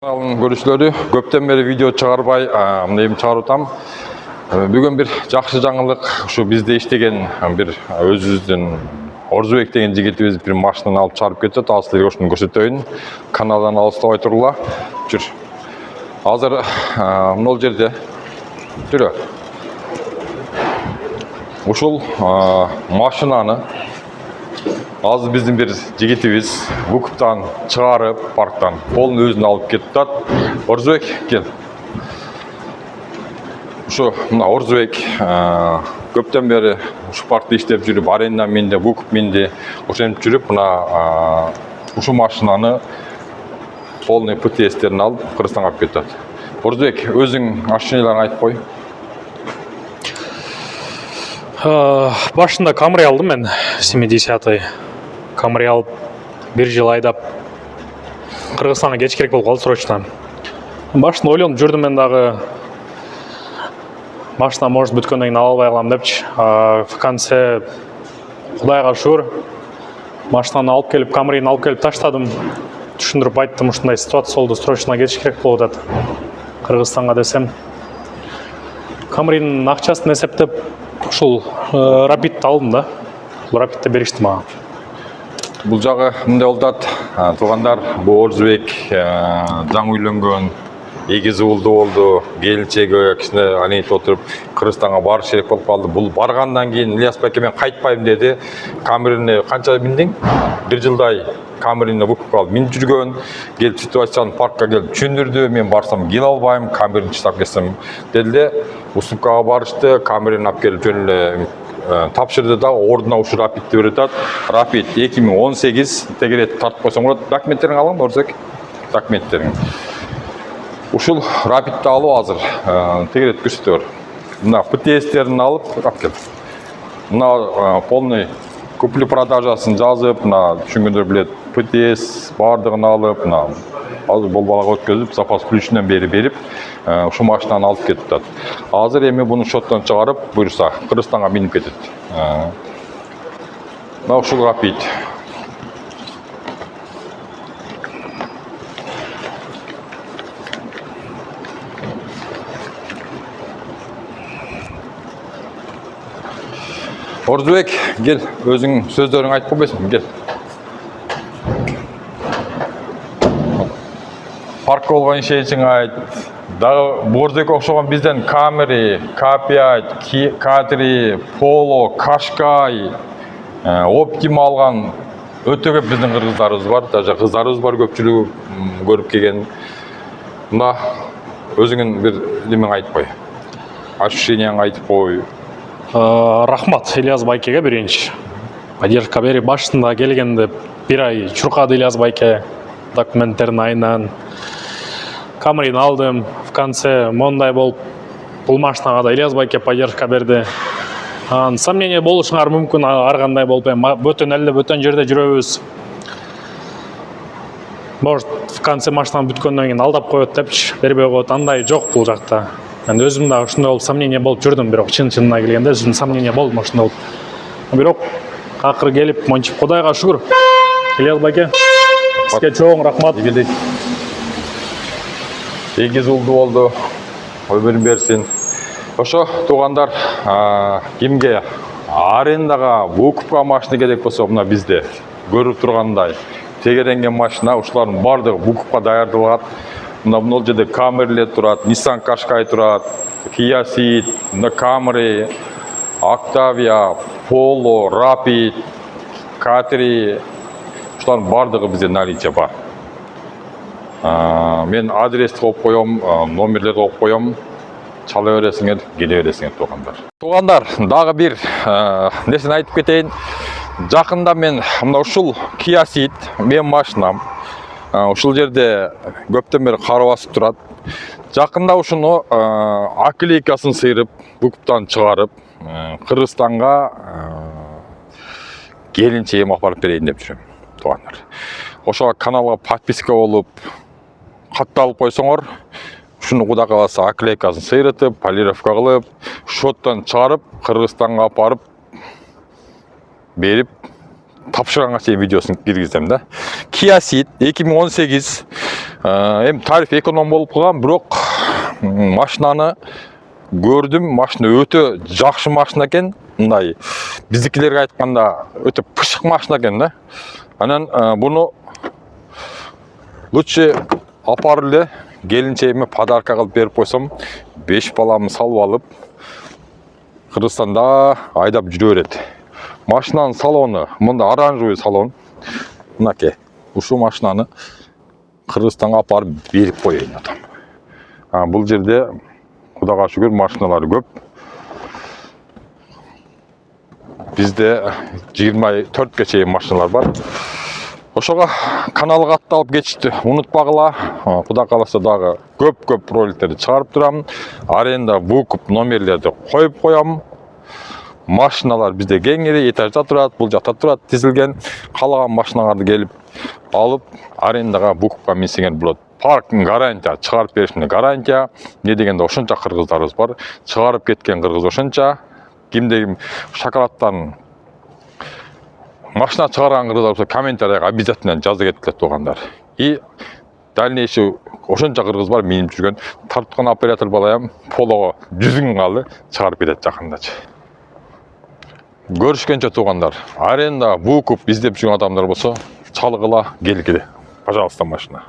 Kanalın görüşleri köpten beri video çıkarбай, мындай чыгарып Бүгін bir жақсы жаңылық, şu bizde iştеген bir өзүбүздүн Орзубек деген жигитибиз bir машинаны алып чыгарып кетти. Силерге ошону көрсөтөйүн. Каналдан алыстабай турула. Жүр. Азыр мына жерде жүрө. Ушул машинаны азыр биздин bir жигитибиз Вукуптан чыгарып, парктан полный өзүнө алып кетти. Орзубек, кел. Şu Орзубек көптен бері ушу паркта иштеп жүрүп, аренда минди, Вукуп минди, ошентип жүрүп, ушу машинаны полный ПТСтерин алып Кыргызстанга алып кетет. Орзубек, өзүң ощущенияларыңды айтып кой. Башында Камри алдым мен, 70-й. Камри алып, bir жыл айдап, Кыргызстанга кеч керек болуп калды срочно. Башында ойлонуп жүрдүм мен дагы. Машина может бүткөндөн кийин ала албай калам депчи. В конце Кудайга шүгүр, машинаны алып келип, Камрини алып келип таштадым. Түшүндүрүп айттым, ушундай ситуация болду, срочно кетиш керек болуп атат Кыргызстанга десем. Камринин акчасын эсептеп, ушул Rapid'ти алдым да. Rapid'ти беришти мага. Бул жагы мындай болуп атат. Туугандар, бул Орзубек жаңы үйлөнгөн, эгиз уулду болду, келинчеги кичине анейт отуруп Кыргызстанга барыш керек болуп калды. Бул баргандан кийин Ильяс байке мен кайтпайм деди. Камерине канча биндиң? 1 жылдай Камерине Вукупка алып минип жүргөн. Келип ситуацияны паркка келип түшүндүрдү. Мен барсам келе албайм, Камерини чыгып кетсем деди. Уступкага барышты, Камерини алып келип жөн эле тапшырды да, ордуна ушу Rapid'ти берет. Rapid 2018 тегерет тартып койсоң болот. Документтериңди алыңыз, Орзубек. Документтериң. Ушул Rapid'ти алып азыр тегерет көрсөтөр. Мына ПТСтерин алып кел. Мына полный купли-продажасын жазып, мына түшүнгөндөр билет, ПТС бардыгын алып, мына азыр болбалага өткөзүп, запас ключунан берип, ушу машинаны алып кетти. Азыр эми буну шоттон чыгарып, буйрса Кыргызстанга минип кетет. Мына ушул Rapid. Орзубек, кел, өзүң сөздөрүңдү айтып койбойсуңбу, кел. Парк болгон ишеничиңди айт. Дагы Орзубекке окшогон бизден Камри, К5, К3, Polo, Кашкай, Optima алган өтө көп биздин кыргыздарыбыз бар, даже кыздарыбыз бар, көпчүлүгү көрүп келген. Мына өзүңүн бир немең айтып кой. Ощущенияңды айтып кой. Рахмат Ильяс байкеге биринчи. Поддержка берип башында келгенде 1 ай чуркады Ильяс байке документтерин айынан. Камрини алдым, в конце мондай болуп, бул машинага да Ильяс байке поддержка берди. Сомнение болушуңар мүмкүн, ар кандай болуп, бөтөн жерде жүрөбүз. Может, в конце машинаны бүткөндөн кийин алдап коет депчи, бербей коет, андай жок бул жакта. Мен өзүм да ушундай болуп сомнение болуп жүрдүм, бирок чын-чынына келгенде өзүм сомнение болдум ушундай болуп. Бирок акыры келип, мончип Кудайга шүгүр. Ильяс байке, сизге чоң рахмат. Эгиз уулду болду. Өмүрүн берсин. Ошо туугандар, кимге арендага Вукупка машина керек болсо, мына бизде көрүп тургандай тегеренген машина, ушулардын бардыгы Вукупка даярдалат. Мына жерде Камрилер турат, Nissan Qashqai турат, Kia Ceed, Camry, Octavia, Polo, Rapid, K3, ушулардын бардыгы бизде наличие бар. Мен адрести коюп коем, номерлерди коюп коем. Чала бересиңер, келе бересиңер туугандар. Туугандар, дагы бир нерсени айтып кетейин. Жакында мен мына ушул Kia Ceed менин машинам. Ушул жерде көптөн бери кар басып турат. Жакында ушуну аклейкасын сыйрып, Вукуптан чыгарып, Кыргызстанга келинчегиме алып берейин деп жүрөм, туугандар. Ошого каналга подписка болуп, катталып койсоңор, ушуну Кудай кааласа аклейкасын сыйрытып, полировка кылып, шоттон чыгарып, Кыргызстанга апарып берип тапшырганга чейин видеосун киргизем да. Kia Ceed 2018 Эми тариф эконом болуп калган, бирок машинаны көрдүм. Машина өтө жакшы машина экен. Мындай биздикилерге айтканда өтө пышык машина экен да. Анан буну лучше апарып эле келинчегиме подарка кылып берип койсом, 5 баламды салып алып Кыргызстанда айдап жүрө берет. Машинанын салону мында оранжевый салон. Мынакей, ушул машинаны Кыргызстанга апарып берип коеюн атам. Бул жерде Кудайга шүгүр машиналар көп. Бизде 24 чейин машиналар бар. Ошого каналга атталып кетишти. Унутпагыла. Кудай кааласа дагы көп роликтерди чыгарып турам. Аренда выкуп номерлерди коюп коям. Машиналар бизде кеңири этажда турат, бул жакта турат тизилген. Каалаган машиналарды келип алып, арендага выкупка минсеңер болот. Паркинг гарантия, чыгарып беришине гарантия. Не дегенде ошонча кыргыздарыбыз бар. Чыгарып кеткен кыргыз ошонча. Кимде ким шоколадтан машина чыгарган кыргыздар болсо комментарийга обязательно жазып кеткиле туугандар. И дальнейший ошонча кыргыз бар минип жүргөн тарткан оператор балайам полого 100 күн калды чыгарып кетет жакындачы. Көрүшкөнчө туугандар, аренда выкуп издеп жүргөн адамдар болсо чалгыла келгиле. Пожалуйста, машина.